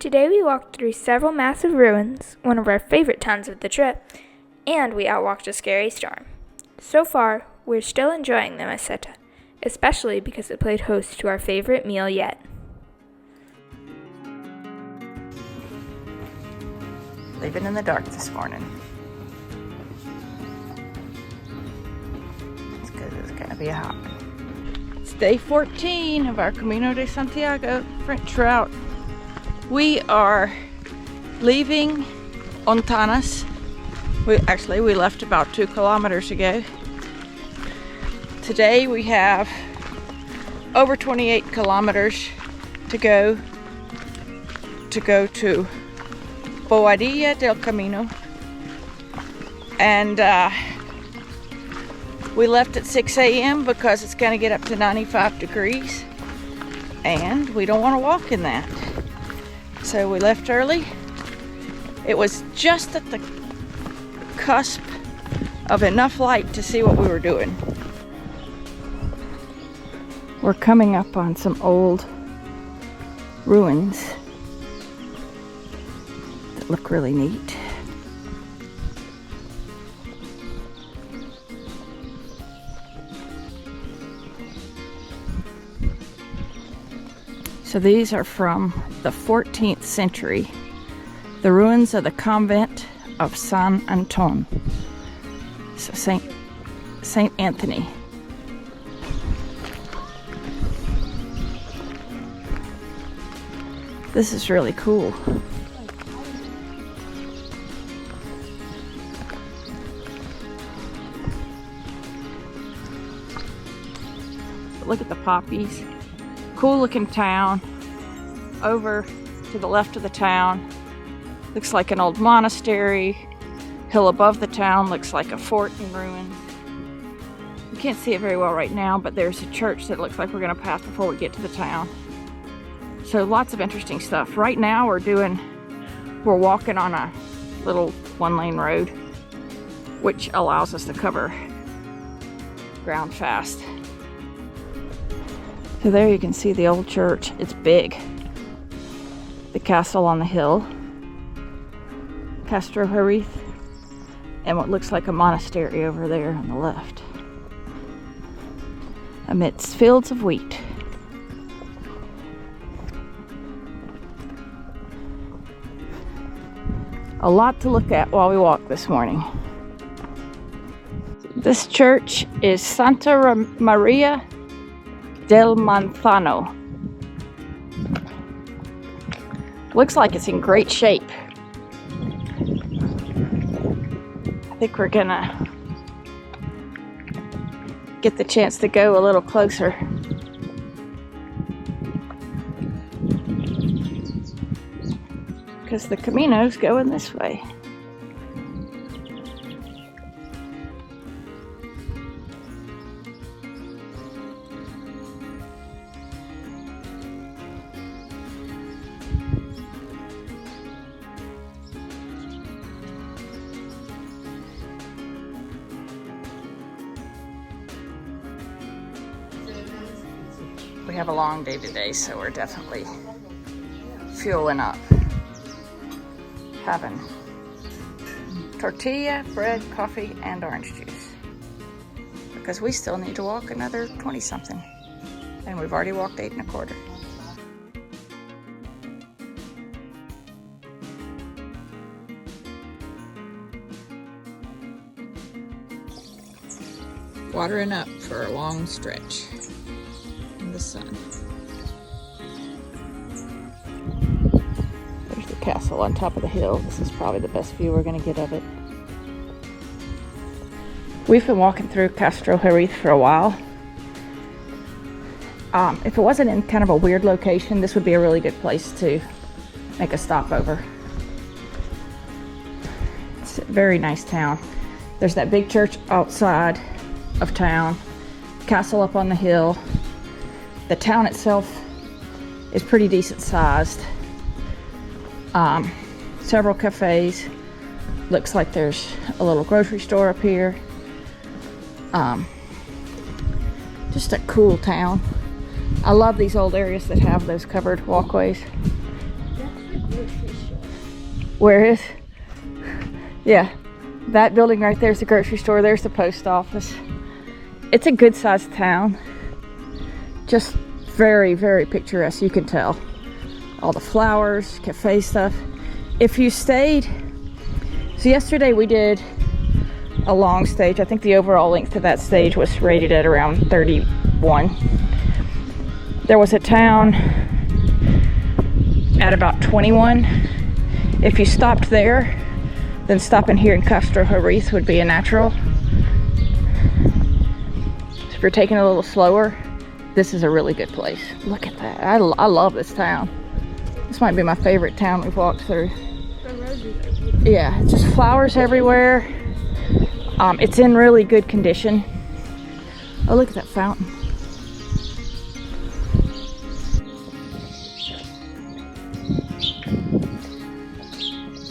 Today we walked through several massive ruins, one of our favorite towns of the trip, and we outwalked a scary storm. So far, we're still enjoying the Meseta, especially because it played host to our favorite meal yet. Leaving in the dark this morning. It's because it's going to be hot. It's day 14 of our Camino de Santiago French route. We are leaving Hontanas. We left about 2 kilometers ago. Today we have over 28 kilometers to go to Boadilla del Camino. And we left at 6 a.m. because it's going to get up to 95 degrees. And we don't want to walk in that. So we left early. It was just at the cusp of enough light to see what we were doing. We're coming up on some old ruins that look really neat. So these are from the 14th century, the ruins of the convent of San Anton, so Saint Anthony. This is really cool. Look at the poppies. Cool looking town. Over to the left of the town looks like an old monastery. Hill above the town looks like a fort in ruins. You can't see it very well right now, but there's a church that looks like we're going to pass before we get to the town. So lots of interesting stuff. Right now we're walking on a little 1-lane road, which allows us to cover ground fast. So there you can see the old church. It's big. The castle on the hill, Castro Harith, and what looks like a monastery over there on the left, amidst fields of wheat. A lot to look at while we walk this morning. This church is Santa Maria del Manzano. Looks like it's in great shape. I think we're gonna get the chance to go a little closer. Because the Camino's going this way. We have a long day today, so we're definitely fueling up. Having tortilla, bread, coffee, and orange juice. Because we still need to walk another 20-something. And we've already walked 8 1/4. Watering up for a long stretch in the sun. There's the castle on top of the hill. This is probably the best view we're going to get of it. We've been walking through Castro Harith for a while. If it wasn't in kind of a weird location, this would be a really good place to make a stopover. It's a very nice town. There's that big church outside of town, castle up on the hill. The town itself is pretty decent sized. Several cafes. Looks like there's a little grocery store up here. Just a cool town. I love these old areas that have those covered walkways. Where is? Yeah, that building right there's the grocery store. There's the post office. It's a good sized town. Just very, very picturesque, you can tell. All the flowers, cafe stuff. If you stayed, so yesterday we did a long stage. I think the overall length of that stage was rated at around 31. There was a town at about 21. If you stopped there, then stopping here in Castro Harith would be a natural. So if you're taking it a little slower, this is a really good place. Look at that. I love this town. This might be my favorite town we've walked through. Yeah, it's just flowers everywhere. It's in really good condition. Oh, look at that fountain.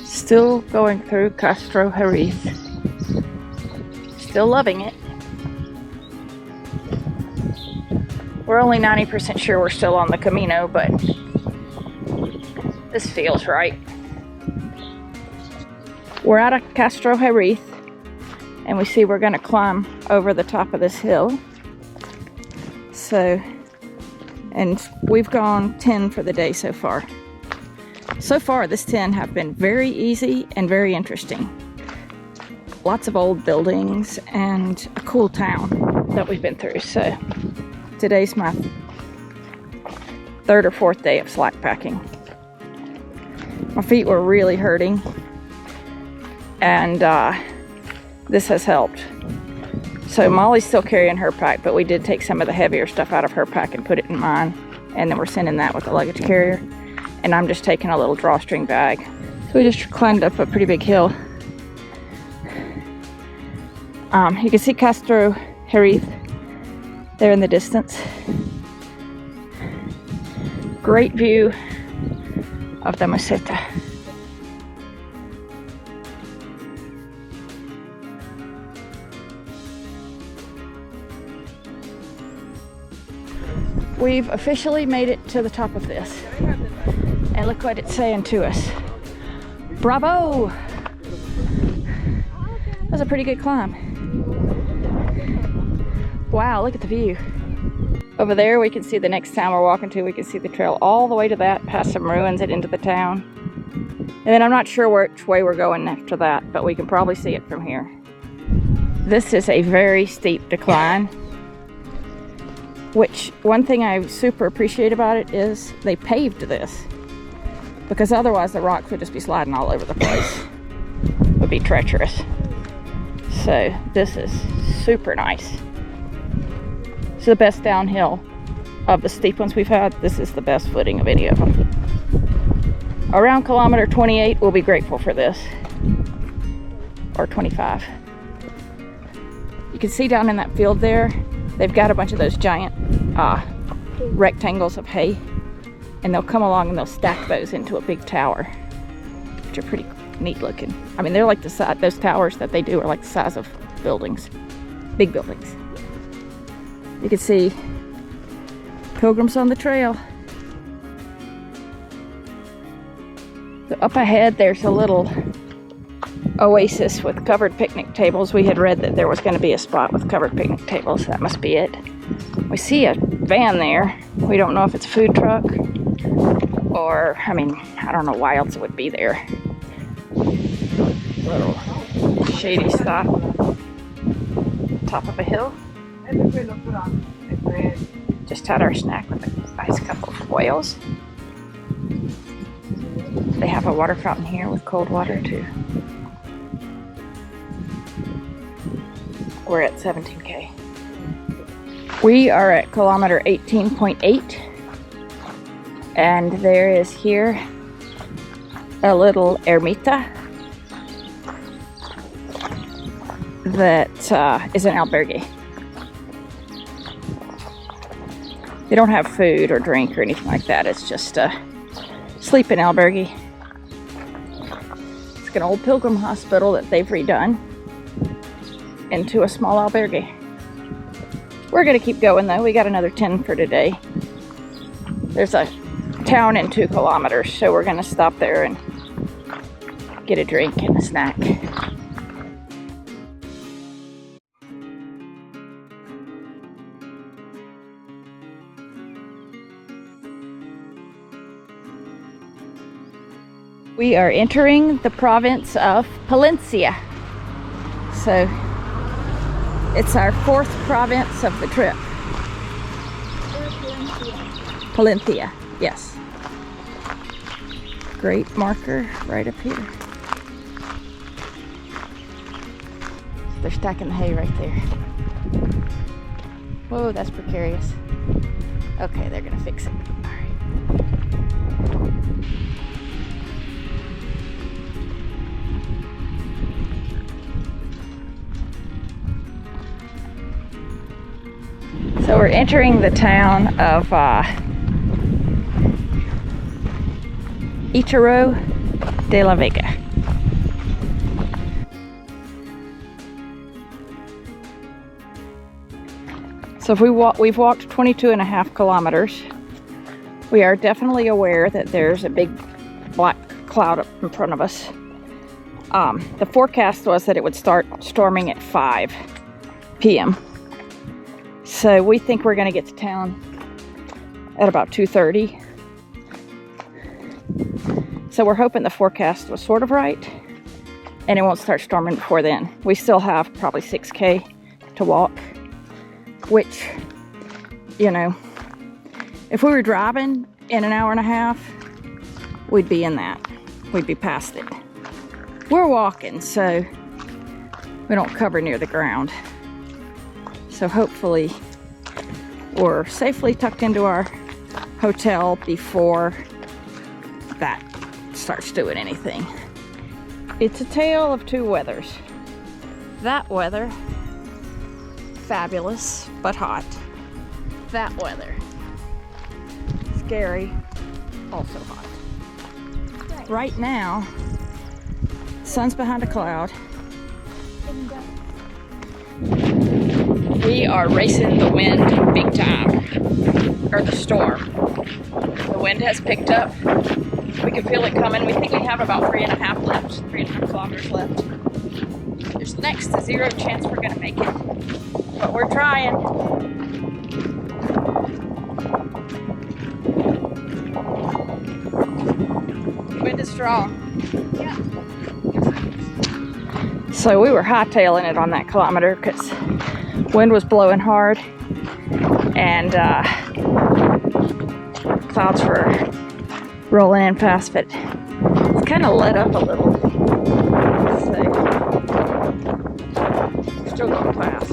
Still going through Castro Harith. Still loving it. We're only 90% sure we're still on the Camino, but this feels right. We're out of Castro Harith, and we see we're going to climb over the top of this hill. So, and we've gone 10 for the day so far. So far, this 10 have been very easy and very interesting. Lots of old buildings and a cool town that we've been through. So today's my third or fourth day of slack packing. My feet were really hurting, and this has helped. So Molly's still carrying her pack, but we did take some of the heavier stuff out of her pack and put it in mine, and then we're sending that with the luggage carrier. And I'm just taking a little drawstring bag. So we just climbed up a pretty big hill. You can see Castro Harith there in the distance. Great view of the Meseta. We've officially made it to the top of this. And look what it's saying to us. Bravo! That was a pretty good climb. Wow, look at the view. Over there we can see the next town we're walking to. We can see the trail all the way to that, past some ruins and into the town. And then I'm not sure which way we're going after that, but we can probably see it from here. This is a very steep decline. Which, one thing I super appreciate about it is they paved this. Because otherwise the rocks would just be sliding all over the place. It would be treacherous. So this is super nice. It's the best downhill of the steep ones we've had. This is the best footing of any of them. Around kilometer 28, we'll be grateful for this. Or 25. You can see down in that field there, they've got a bunch of those giant rectangles of hay. And they'll come along and they'll stack those into a big tower, which are pretty neat looking. I mean, they're like the size, those towers that they do are like the size of buildings, big buildings. You can see pilgrims on the trail. So up ahead, there's a little oasis with covered picnic tables. We had read that there was going to be a spot with covered picnic tables. That must be it. We see a van there. We don't know if it's a food truck. Or, I mean, I don't know why else it would be there. Little shady spot. Top of a hill. Just had our snack with a nice couple of whales. They have a water fountain here with cold water too. We're at 17K. We are at kilometer 18.8. And there is here a little ermita that is an albergue. They don't have food or drink or anything like that. It's just a sleeping albergue. It's like an old pilgrim hospital that they've redone into a small albergue. We're gonna keep going though. We got another 10 for today. There's a town in 2 kilometers, so we're gonna stop there and get a drink and a snack. We are entering the province of Palencia. So it's our 4th province of the trip. Palencia, yes. Great marker right up here. They're stacking the hay right there. Whoa, that's precarious. Okay, they're gonna fix it. All right. So we're entering the town of Icharo de la Vega. So if we've walked 22.5 kilometers. We are definitely aware that there's a big black cloud up in front of us. The forecast was that it would start storming at 5 p.m. So we think we're gonna get to town at about 2:30. So we're hoping the forecast was sort of right and it won't start storming before then. We still have probably 6K to walk, which, you know, if we were driving in an hour and a half, we'd be in that. We'd be past it. We're walking, so we don't cover near the ground. So hopefully we're safely tucked into our hotel before that starts doing anything. It's a tale of 2 weathers. That weather, fabulous but hot. That weather, scary, also hot. Right now, sun's behind a cloud. We are racing the wind big time, or the storm. The wind has picked up. We can feel it coming. We think we have about 3.5 left, 3.5 kilometers left. There's next to 0 chance we're gonna make it, but we're trying. Wind is strong. Yeah. So we were hightailing it on that kilometer because wind was blowing hard and clouds were rolling in fast, but it's kind of let up a little. So still going fast.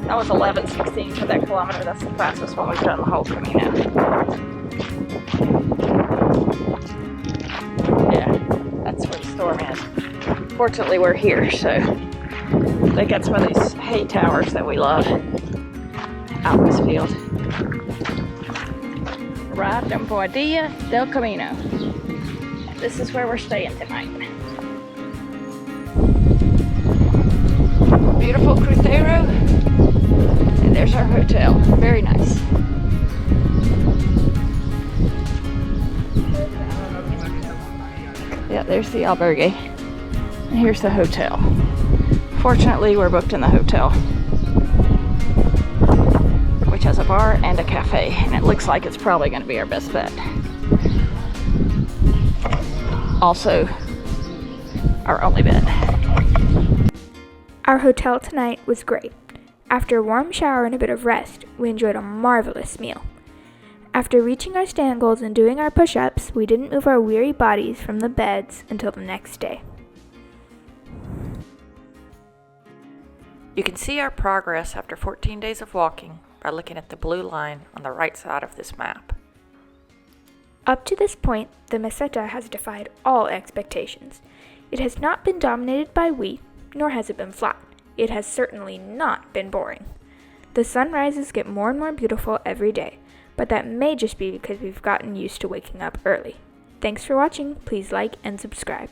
That was 11:16 for that kilometer. That's the fastest one we've done the whole Camino. Yeah, that's where the storm is. Fortunately, we're here, so they got some of these hay towers that we love out in this field. Arrived in Boadilla del Camino. This is where we're staying tonight. Beautiful crucero, and there's our hotel. Very nice. Yeah, there's the albergue. And here's the hotel. Fortunately, we're booked in the hotel, which has a bar and a cafe, and it looks like it's probably going to be our best bet. Also, our only bet. Our hotel tonight was great. After a warm shower and a bit of rest, we enjoyed a marvelous meal. After reaching our stand goals and doing our push-ups, we didn't move our weary bodies from the beds until the next day. You can see our progress after 14 days of walking by looking at the blue line on the right side of this map. Up to this point, the Meseta has defied all expectations. It has not been dominated by wheat, nor has it been flat. It has certainly not been boring. The sunrises get more and more beautiful every day, but that may just be because we've gotten used to waking up early. Thanks for watching. Please like and subscribe.